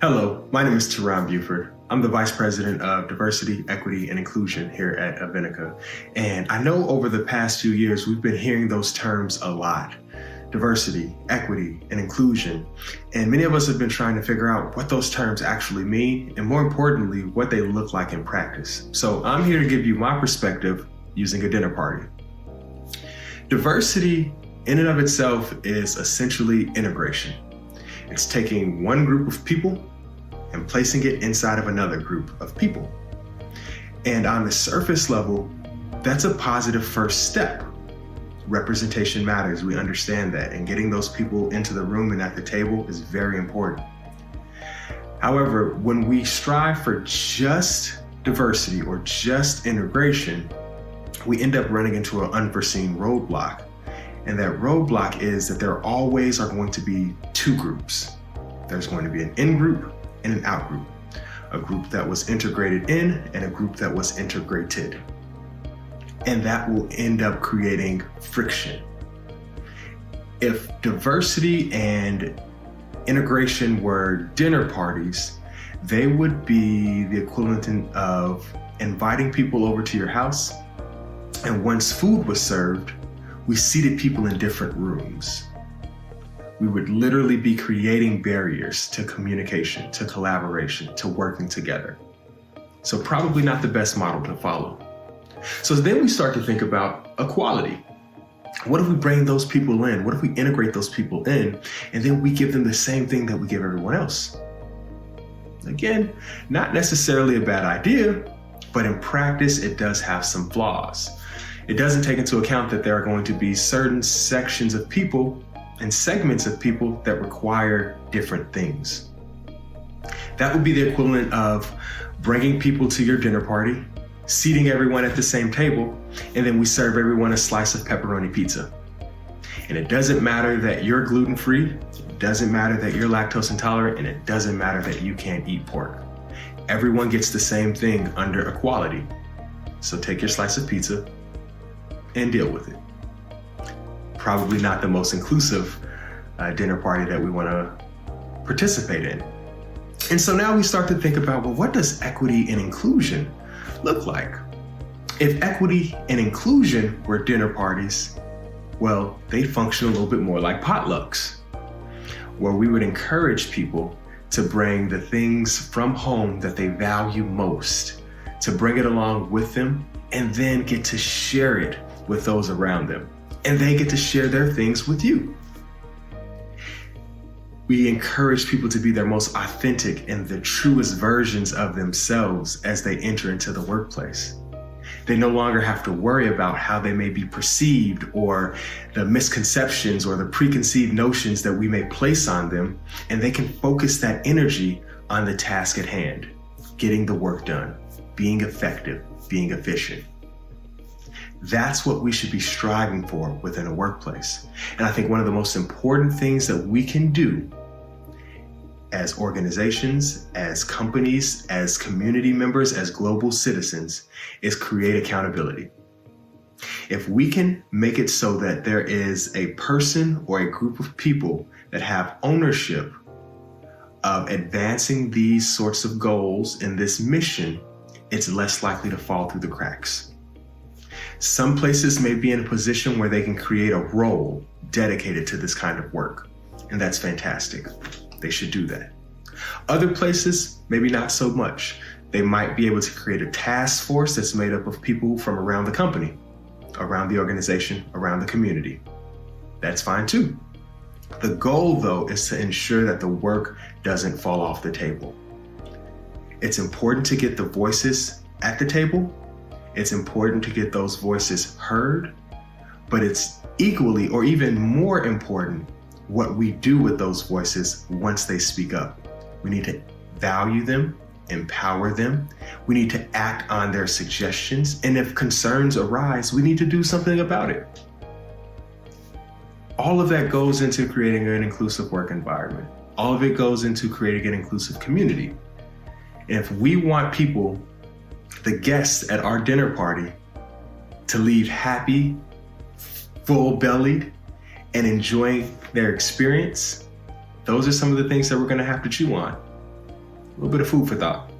Hello, my name is Teron Buford. I'm the Vice President of Diversity, Equity, and Inclusion here at Avenica. And I know over the past few years, we've been hearing those terms a lot. Diversity, equity, and inclusion. And many of us have been trying to figure out what those terms actually mean, and more importantly, what they look like in practice. So I'm here to give you my perspective using a dinner party. Diversity in and of itself is essentially integration. It's taking one group of people and placing it inside of another group of people. And on the surface level, that's a positive first step. Representation matters, we understand that, and getting those people into the room and at the table is very important. However, when we strive for just diversity or just integration, we end up running into an unforeseen roadblock. And that roadblock is that there always are going to be two groups. There's going to be an in group and an out group. A group that was integrated in and a group that was integrated. And that will end up creating friction. If diversity and integration were dinner parties, they would be the equivalent of inviting people over to your house, and once food was served, we seated people in different rooms. We would literally be creating barriers to communication, to collaboration, to working together. So probably not the best model to follow. So then we start to think about equality. What if we bring those people in? What if we integrate those people in and then we give them the same thing that we give everyone else? Again, not necessarily a bad idea, but in practice, it does have some flaws. It doesn't take into account that there are going to be certain sections of people and segments of people that require different things. That would be the equivalent of bringing people to your dinner party, seating everyone at the same table, and then we serve everyone a slice of pepperoni pizza. And it doesn't matter that you're gluten-free, it doesn't matter that you're lactose intolerant, and it doesn't matter that you can't eat pork. Everyone gets the same thing under equality. So take your slice of pizza and deal with it. Probably not the most inclusive dinner party that we want to participate in. And so now we start to think about, well, what does equity and inclusion look like? If equity and inclusion were dinner parties, well, they function a little bit more like potlucks, where we would encourage people to bring the things from home that they value most, to bring it along with them, and then get to share it with those around them. And they get to share their things with you. We encourage people to be their most authentic and the truest versions of themselves as they enter into the workplace. They no longer have to worry about how they may be perceived or the misconceptions or the preconceived notions that we may place on them, and they can focus that energy on the task at hand, getting the work done, being effective, being efficient. That's what we should be striving for within a workplace. And I think one of the most important things that we can do as organizations, as companies, as community members, as global citizens, is create accountability. If we can make it so that there is a person or a group of people that have ownership of advancing these sorts of goals in this mission, it's less likely to fall through the cracks. Some places may be in a position where they can create a role dedicated to this kind of work, and that's fantastic. They should do that. Other places, maybe not so much. They might be able to create a task force that's made up of people from around the company, around the organization, around the community. That's fine too. The goal, though, is to ensure that the work doesn't fall off the table. It's important to get the voices at the table. It's important to get those voices heard, but it's equally or even more important what we do with those voices once they speak up. We need to value them, empower them. We need to act on their suggestions. And if concerns arise, we need to do something about it. All of that goes into creating an inclusive work environment. All of it goes into creating an inclusive community. And if we want people, the guests at our dinner party, to leave happy, full-bellied, and enjoying their experience, those are some of the things that we're going to have to chew on. little bit of food for thought.